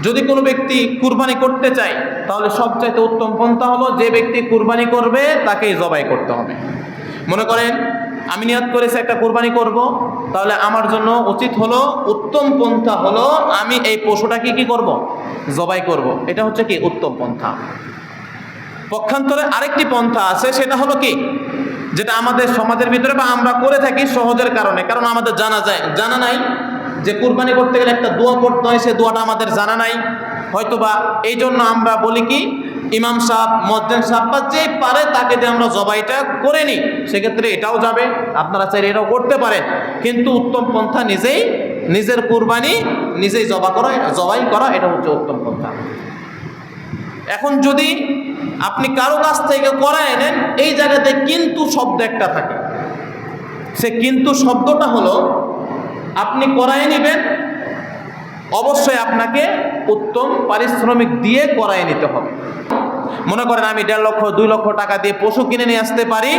যদি কোনো ব্যক্তি কুরবানি করতে চায় তাহলে সবচাইতে উত্তম পন্থা হলো যে ব্যক্তি কুরবানি করবে তাকেই জবাই করতে হবে। মনে করেন আমি নিয়ত করেছি একটা কুরবানি করব, তাহলে আমার জন্য উচিত হলো, উত্তম পন্থা হলো আমি এই পশুটাকে কি করব? জবাই করব। এটা হচ্ছে কি উত্তম পন্থা। পক্ষান্তরে আরেকটি পন্থা আছে, সেটা হলো কি, যেটা আমাদের সমাজের ভিতরে বা আমরা করে থাকি সহজের কারণে, কারণ আমাদের জানা নাই যে কুরবানি করতে গেলে একটা দোয়া পড়তে হয়, সে দোয়াটা আমাদের জানা নাই হয়তোবা। এই জন্য আমরা বলি কি, ইমাম সাহেব, মুয়াজ্জিন সাহেব বা যে পারে তাকে দিয়ে আমরা জবাইটা করে নিই, সেক্ষেত্রে এটাও যাবে। আপনারা চাইলে এটাও করতে পারেন, কিন্তু উত্তম পন্থা নিজের কুরবানি নিজেই জবাই করা, এটা হচ্ছে উত্তম পন্থা। এখন যদি আপনি কারো কাছ থেকে করায় নেন, এই জায়গাতে কিন্তু শব্দ একটা থাকে। সে কিন্তু শব্দটা হলো, আপনি করায় নেবেন, অবশ্যই আপনাকে উত্তম পারিশ্রমিক দিয়ে করায় নিতে হবে। মনে করেন আমি 1.5 লক্ষ 2 লক্ষ টাকা দিয়ে পশু কিনে নিয়ে আসতে পারি,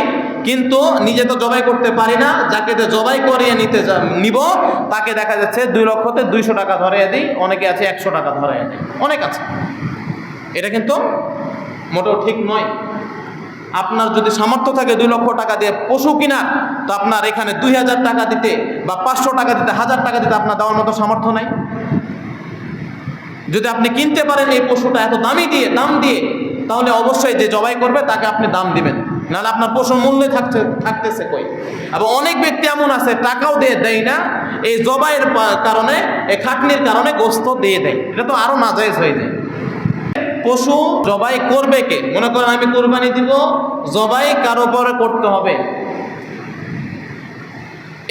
কিন্তু নিজে তো জবাই করতে পারি না, যাকে জবাই করিয়ে নিব তাকে দেখা যাচ্ছে 2 লক্ষতে 200 টাকা ধরিয়ে দিই, অনেকে আছে 100 টাকা ধরিয়ে দেয়, অনেক আছে। এটা কিন্তু মোটেও ঠিক নয়। আপনার যদি সামর্থ্য থাকে 2 লক্ষ টাকা দিয়ে পশু কিনা, তো আপনার এখানে 2000 টাকা দিতে বা 500 টাকা দিতে, 1000 টাকা দিতে আপনার দেওয়ার মতো সামর্থ্য নাই। যদি আপনি কিনতে পারেন এই পশুটা এত দাম দিয়ে, তাহলে অবশ্যই যে জবাই করবে তাকে আপনি দাম দিবেন, নাহলে আপনার পশুর মূল্যে থাকতেছে কই। এবং অনেক ব্যক্তি এমন আছে টাকাও দেয় না, এই জবাইয়ের কারণে, এই খাটনির কারণে গোস্ত দিয়ে দেয়। এটা তো আরো নাজায়েজ হয়ে যায়। পশু জবাই করবে কে? মনে করেন আমি কুরবানি দিব, জবাই কারো পরে করতে হবে।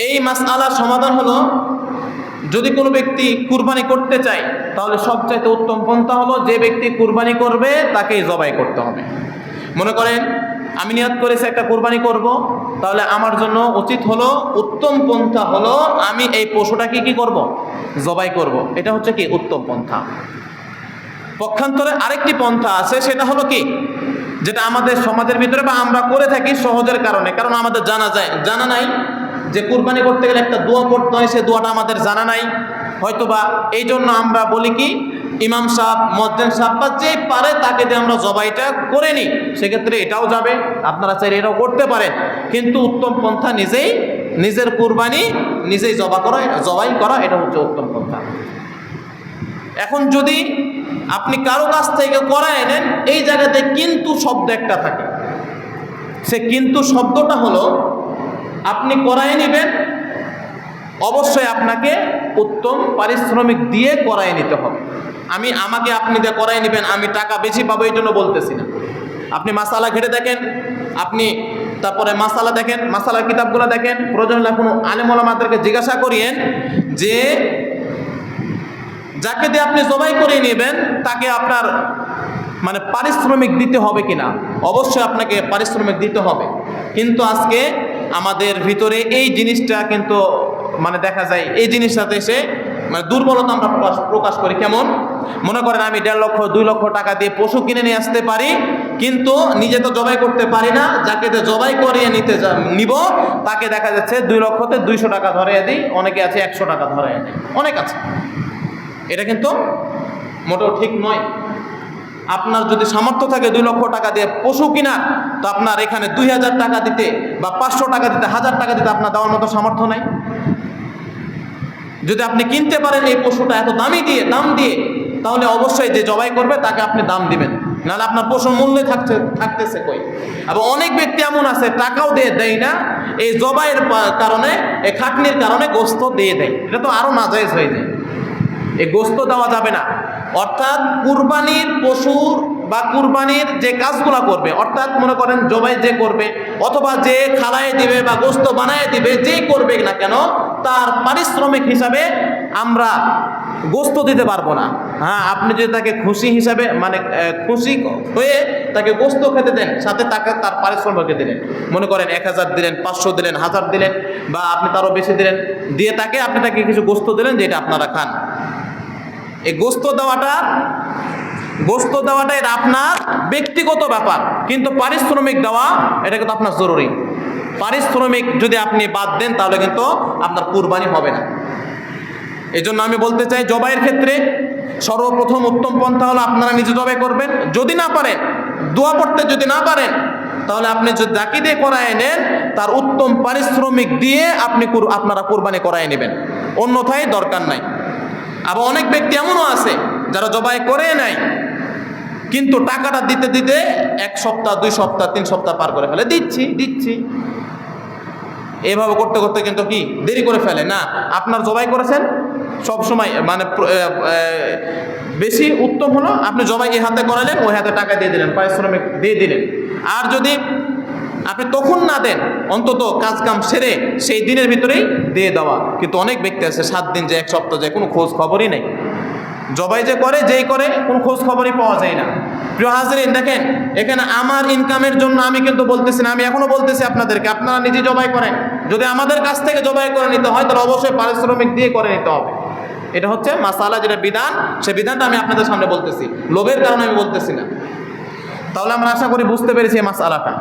এই মাসআলার সমাধান হলো, যদি কোনো ব্যক্তি কুরবানি করতে চায় তাহলে সবচাইতে উত্তম পন্থা হলো যে ব্যক্তি কুরবানি করবে তাকেই জবাই করতে হবে। মনে করেন আমি নিয়ত করেছি একটা কুরবানি করব, তাহলে আমার জন্য উচিত হলো, উত্তম পন্থা হলো আমি এই পশুটাকে কি করব? জবাই করব। এটা হচ্ছে কি উত্তম পন্থা। পক্ষান্তরে আরেকটি পন্থা আছে, সেটা হলো কি, যেটা আমাদের সমাজের ভিতরে বা আমরা করে থাকি সহজের কারণে, কারণ আমাদের জানা নাই যে কুরবানি করতে গেলে একটা দোয়া পড়তে হয়, সে দোয়াটা আমাদের জানা নাই হয়তোবা। এই জন্য আমরা বলি কি, ইমাম সাহেব, মুয়াজ্জিন সাহেব বা যে পারে তাকে দিয়ে আমরা জবাইটা করে নিই, সেক্ষেত্রে এটাও যাবে। আপনারা চাইলে এটাও করতে পারেন, কিন্তু উত্তম পন্থা নিজের কুরবানি নিজেই জবাই করা, এটা হচ্ছে উত্তম পন্থা। এখন যদি আপনি কারো কাছ থেকে করায় নেন, এই জায়গাতে কিন্তু শব্দ একটা থাকে। সে কিন্তু শব্দটা হলো, আপনি করায় নেবেন, অবশ্যই আপনাকে উত্তম পারিশ্রমিক দিয়ে করায় নিতে হবে। আমাকে আপনি দিয়ে করায় নেবেন, আমি টাকা বেশি পাবো এই জন্য বলতেছি না। আপনি মাসালা ঘেটে দেখেন, তারপরে মাসালা দেখেন, মাসালার কিতাবগুলো দেখেন, প্রয়োজন হলে কোনো আলেম ওলামাদেরকে জিজ্ঞাসা করিয়েন যে যাকে দিয়ে আপনি জবাই করে নেবেন তাকে আপনার পারিশ্রমিক দিতে হবে কিনা। অবশ্যই আপনাকে পারিশ্রমিক দিতে হবে, কিন্তু আজকে আমাদের ভিতরে এই জিনিসটা কিন্তু দেখা যায়, এই জিনিসটাতে এসে দুর্বলতা আমরা প্রকাশ করি। কেমন? মনে করেন আমি 1.5 লক্ষ 2 লক্ষ টাকা দিয়ে পশু কিনে নিয়ে আসতে পারি, কিন্তু নিজে তো জবাই করতে পারি না, যাকে জবাই করিয়ে নিব তাকে দেখা যাচ্ছে 2 লক্ষতে 200 টাকা ধরিয়ে দিই, অনেকে আছে 100 টাকা ধরিয়ে দেয়, অনেক আছে। এটা কিন্তু মোটেও ঠিক নয়। আপনার যদি সামর্থ্য থাকে 2 লক্ষ টাকা দিয়ে পশু কিনা, তো আপনার এখানে 2000 টাকা দিতে বা 500 টাকা দিতে, 1000 টাকা দিতে আপনার দেওয়ার মতো সামর্থ্য নাই। যদি আপনি কিনতে পারেন এই পশুটা এত দাম দিয়ে, তাহলে অবশ্যই যে জবাই করবে তাকে আপনি দাম দিবেন, নাহলে আপনার পশুর মূল্যে থাকতেছে কই। এবং অনেক ব্যক্তি এমন আছে টাকাও দেয় না, এই জবাইয়ের কারণে, এই খাটনির কারণে গোস্ত দিয়ে দেয়। এটা তো আরো নাজায়েজ হয়ে যায়। এই গোস্ত দেওয়া যাবে না। অর্থাৎ কুরবানির পশুর বা কুরবানির যে কাজগুলো করবে, অর্থাৎ মনে করেন জবাই যে করবে অথবা যে খালায় দিবে বা গোস্ত বানায় দিবে, যেই করবে না কেন, তার পারিশ্রমিক হিসাবে আমরা গোস্ত দিতে পারবো না। হ্যাঁ, আপনি যদি তাকে খুশি হিসাবে খুশি হয়ে তাকে গোস্ত খেতে দেন, সাথে তার পারিশ্রমিক দিলেন, মনে করেন 1000 দিলেন, 500 দিলেন, 1000 দিলেন, বা আপনি তারও বেশি দিলেন, দিয়ে আপনি তাকে কিছু গোস্ত দিলেন যেটা আপনারা খান। এই গোস্ত দেওয়াটা এটা আপনার ব্যক্তিগত ব্যাপার, কিন্তু পারিশ্রমিক দেওয়া এটা কিন্তু আপনার জরুরি। পারিশ্রমিক যদি আপনি বাদ দেন তাহলে কিন্তু আপনার কুরবানি হবে না। এই জন্য আমি বলতে চাই, জবাইয়ের ক্ষেত্রে সর্বপ্রথম উত্তম পন্থা হলো আপনারা নিজে জবাই করবেন। যদি না পারেন, দোয়া পড়তে যদি না পারেন, তাহলে আপনি যদি যাকে দিয়ে করায় নেন তার উত্তম পারিশ্রমিক দিয়ে আপনারা কোরবানি করায় নেবেন, অন্যথায় দরকার নাই। আবার অনেক ব্যক্তি এমনও আছে যারা জবাই করে নাই, কিন্তু টাকাটা দিতে দিতে 1 সপ্তাহ 2 সপ্তাহ 3 সপ্তাহ পার করে ফেলে, দিচ্ছি এভাবে করতে করতে কিন্তু কি দেরি করে ফেলে। না, আপনার জবাই করেছেন সব সময় মানে বেশি উত্তম হলো আপনি জবাই এই হাতে করালেন, ওই হাতে টাকা দিয়ে দিলেন, পারিশ্রমিক দিয়ে দিলেন। আর যদি আপনি তখন না দেন, অন্তত কাজ কাম সেরে সেই দিনের ভিতরেই দিয়ে দেওয়া। কিন্তু অনেক ব্যক্তি আছে 7 দিন যায়, 1 সপ্তাহ যায়, কোনো খোঁজ খবরই নেই। জবাই যে করে যেই করে কোনো খোঁজ খবরই পাওয়া যায় না। প্রিয় হাজরিন, দেখেন এখানে আমার ইনকামের জন্য আমি কিন্তু বলতেছি না, আমি এখনো বলতেছি আপনাদেরকে আপনারা নিজে জবাই করেন। যদি আমাদের কাছ থেকে জবাই করে নিতে হয় তাহলে অবশ্যই পারিশ্রমিক দিয়ে করে নিতে হবে। এটা হচ্ছে মাসালা, যেটা বিধান, সেই বিধানটা আমি আপনাদের সামনে বলতেছি, লোভের কারণে আমি বলতেছি না। তাহলে আমরা আশা করি বুঝতে পেরেছি এই মাসালাটা।